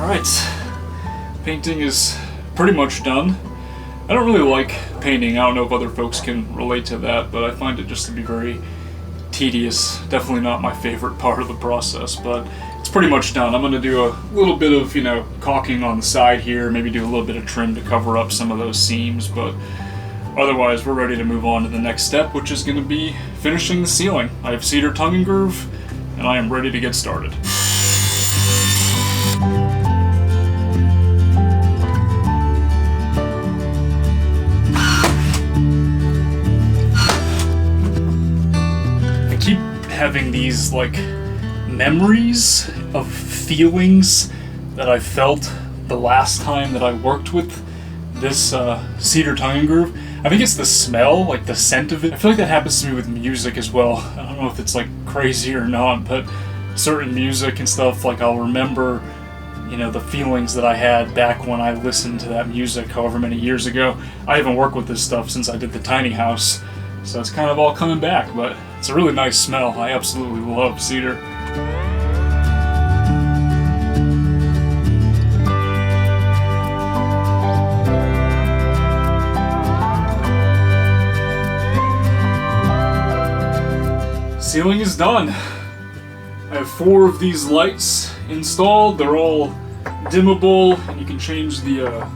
Alright, painting is pretty much done. I don't really like painting. I don't know if other folks can relate to that, but I find it just to be very tedious. Definitely not my favorite part of the process, but it's pretty much done. I'm going to do a little bit of, caulking on the side here, maybe do a little bit of trim to cover up some of those seams, but otherwise we're ready to move on to the next step, which is going to be finishing the ceiling. I have cedar tongue and groove, and I am ready to get started. Having these memories of feelings that I felt the last time that I worked with this cedar tongue and groove. I think it's the smell, the scent of it. I feel like that happens to me with music as well. I don't know if it's crazy or not, but certain music and stuff, I'll remember the feelings that I had back when I listened to that music however many years ago. I haven't worked with this stuff since I did the tiny house, so it's kind of all coming back, but it's a really nice smell. I absolutely love cedar. Ceiling is done. I have 4 of these lights installed. They're all dimmable, and you can change the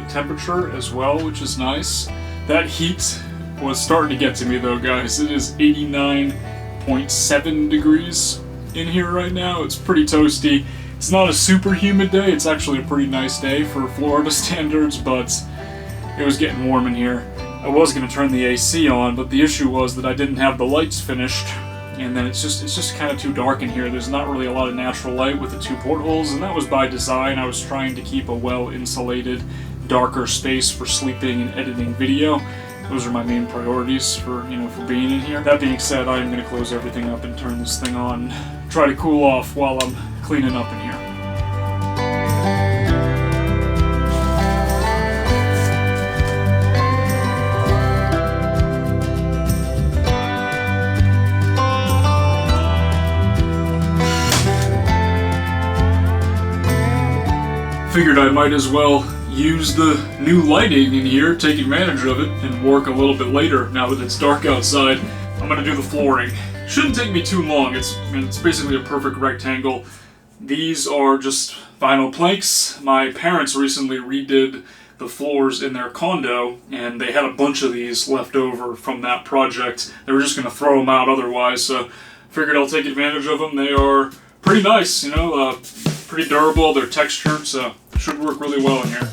temperature as well, which is nice. That heat was starting to get to me though, guys. It is 89.7 degrees in here right now. It's pretty toasty. It's not a super humid day. It's actually a pretty nice day for Florida standards, but it was getting warm in here. I was going to turn the AC on, but the issue was that I didn't have the lights finished, and then it's just kind of too dark in here. There's not really a lot of natural light with the 2 portholes, and that was by design. I was trying to keep a well-insulated, darker space for sleeping and editing video. Those are my main priorities for being in here. That being said, I am going to close everything up and turn this thing on, try to cool off while I'm cleaning up in here. Figured I might as well use the new lighting in here, take advantage of it, and work a little bit later now that it's dark outside. I'm gonna do the flooring. Shouldn't take me too long. It's basically a perfect rectangle. These are just vinyl planks. My parents recently redid the floors in their condo, and they had a bunch of these left over from that project. They were just gonna throw them out otherwise, so figured I'll take advantage of them. They are pretty nice, pretty durable. They're textured, so should work really well in here.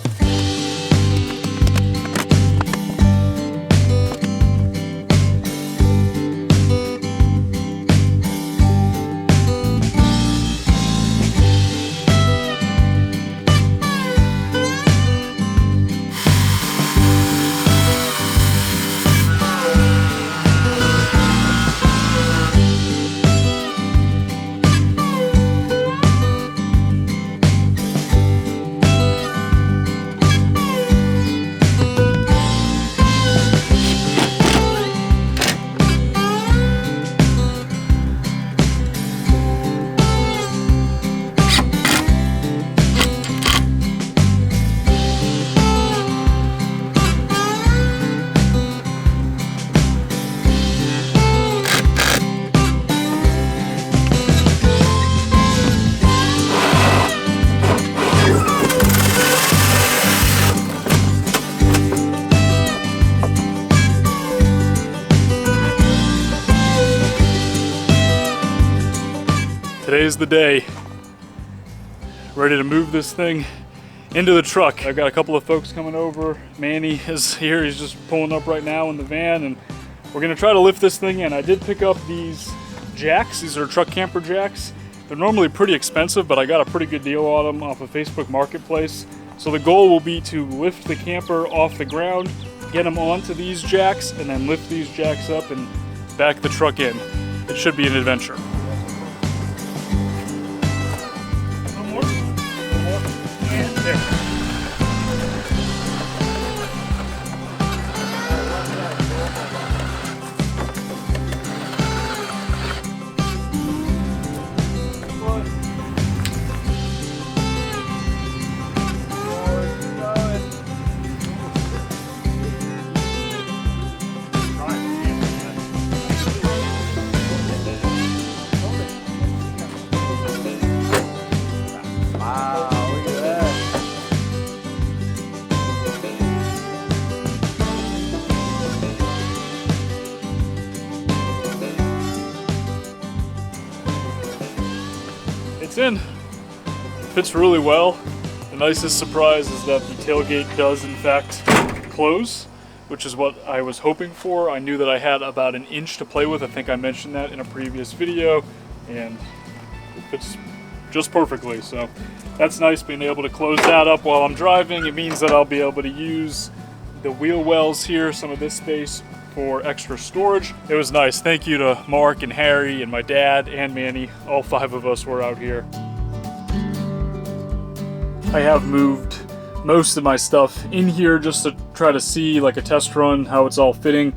Today's the day. Ready to move this thing into the truck. I've got a couple of folks coming over. Manny is here. He's just pulling up right now in the van, and we're gonna try to lift this thing in. I did pick up these jacks. These are truck camper jacks. They're normally pretty expensive, but I got a pretty good deal on them off of Facebook Marketplace. So the goal will be to lift the camper off the ground, get them onto these jacks, and then lift these jacks up and back the truck in. It should be an adventure. almost in. It fits really well. The nicest surprise is that the tailgate does in fact close, which is what I was hoping for. I knew that I had about an inch to play with. I think I mentioned that in a previous video, and it fits just perfectly. So that's nice, being able to close that up while I'm driving. It means that I'll be able to use the wheel wells here, some of this space, for extra storage. It was nice. Thank you to Mark and Harry and my dad and Manny. All 5 of us were out here. I have moved most of my stuff in here just to try to see, like a test run, how it's all fitting.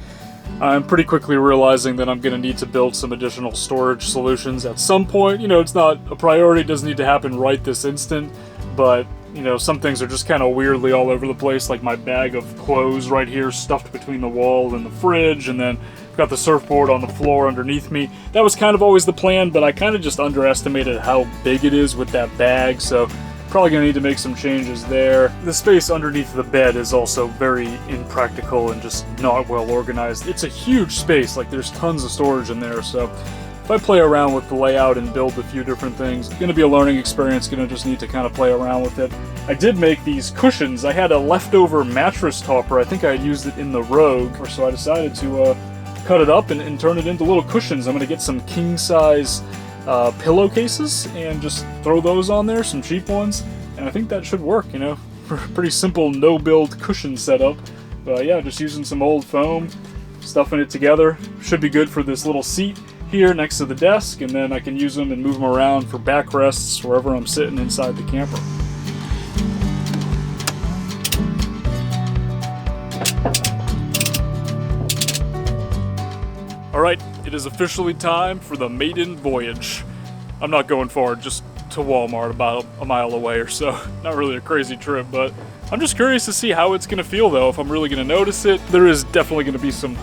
I'm pretty quickly realizing that I'm going to need to build some additional storage solutions at some point. You know, it's not a priority, it doesn't need to happen right this instant, but you know, some things are just kind of weirdly all over the place, like my bag of clothes right here stuffed between the wall and the fridge, and then I've got the surfboard on the floor underneath me. That was kind of always the plan, but I kind of just underestimated how big it is with that bag, so probably going to need to make some changes there. The space underneath the bed is also very impractical and just not well organized. It's a huge space, like there's tons of storage in there, so if I play around with the layout and build a few different things, it's going to be a learning experience, going to just need to kind of play around with it. I did make these cushions. I had a leftover mattress topper. I think I had used it in the Rogue, so I decided to cut it up and turn it into little cushions. I'm going to get some king-size pillowcases and just throw those on there, some cheap ones, and I think that should work, you know. Pretty simple no-build cushion setup. But yeah, just using some old foam, stuffing it together. Should be good for this little seat here next to the desk, and then I can use them and move them around for backrests wherever I'm sitting inside the camper. Alright, it is officially time for the maiden voyage. I'm not going far, just to Walmart about a mile away or so. Not really a crazy trip, but I'm just curious to see how it's going to feel though, if I'm really going to notice it. There is definitely going to be some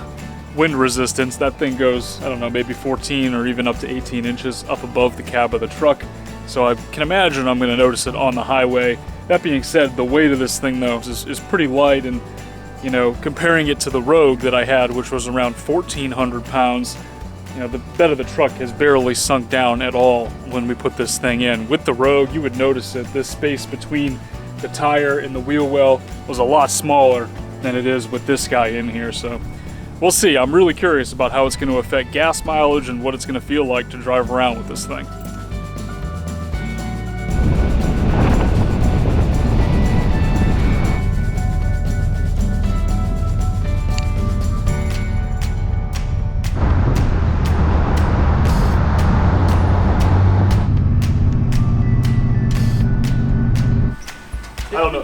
wind resistance. That thing goes, I don't know, maybe 14 or even up to 18 inches up above the cab of the truck. So I can imagine I'm going to notice it on the highway. That being said, the weight of this thing though is pretty light, and you know, comparing it to the Rogue that I had, which was around 1,400 pounds, you know, the bed of the truck has barely sunk down at all when we put this thing in. With the Rogue, you would notice that this space between the tire and the wheel well was a lot smaller than it is with this guy in here, so we'll see. I'm really curious about how it's going to affect gas mileage and what it's going to feel like to drive around with this thing.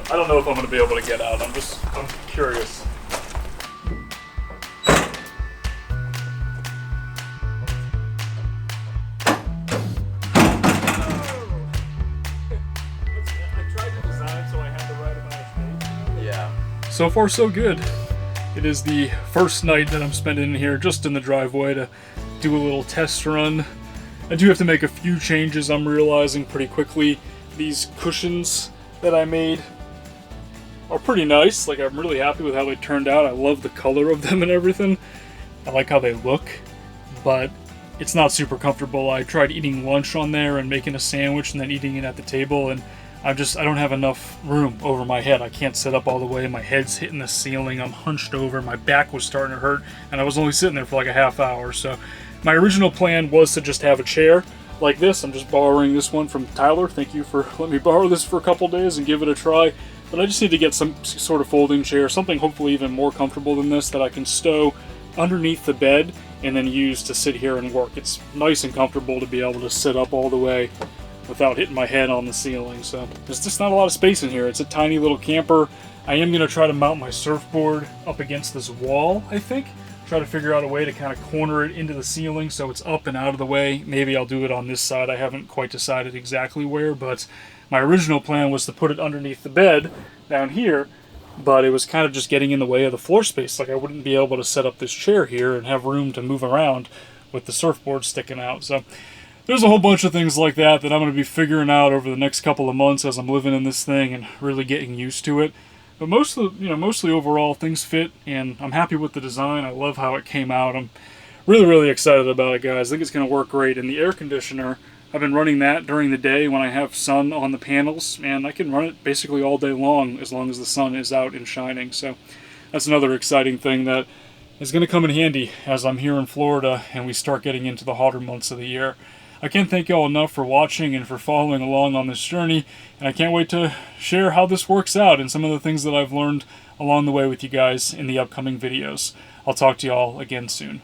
I don't know if I'm going to be able to get out. I'm curious. So far so good. It is the first night that I'm spending in here just in the driveway to do a little test run. I do have to make a few changes, I'm realizing pretty quickly. These cushions that I made are pretty nice. Like, I'm really happy with how they turned out. I love the color of them and everything. I like how they look, but it's not super comfortable. I tried eating lunch on there and making a sandwich and then eating it at the table, and I don't have enough room over my head. I can't sit up all the way. My head's hitting the ceiling. I'm hunched over. My back was starting to hurt, and I was only sitting there for like a half hour. So my original plan was to just have a chair like this. I'm just borrowing this one from Tyler. Thank you for letting me borrow this for a couple days and give it a try. But I just need to get some sort of folding chair, something hopefully even more comfortable than this that I can stow underneath the bed and then use to sit here and work. It's nice and comfortable to be able to sit up all the way without hitting my head on the ceiling. So there's just not a lot of space in here. It's a tiny little camper. I am going to try to mount my surfboard up against this wall, I think. Try to figure out a way to kind of corner it into the ceiling so it's up and out of the way. Maybe I'll do it on this side. I haven't quite decided exactly where, but my original plan was to put it underneath the bed down here, but it was kind of just getting in the way of the floor space. Like, I wouldn't be able to set up this chair here and have room to move around with the surfboard sticking out. So there's a whole bunch of things like that that I'm going to be figuring out over the next couple of months as I'm living in this thing and really getting used to it. But mostly overall, things fit, and I'm happy with the design. I love how it came out. I'm Really excited about it, guys. I think it's going to work great. And the air conditioner, I've been running that during the day when I have sun on the panels, and I can run it basically all day long as the sun is out and shining. So that's another exciting thing that is going to come in handy as I'm here in Florida and we start getting into the hotter months of the year. I can't thank y'all enough for watching and for following along on this journey, and I can't wait to share how this works out and some of the things that I've learned along the way with you guys in the upcoming videos. I'll talk to y'all again soon.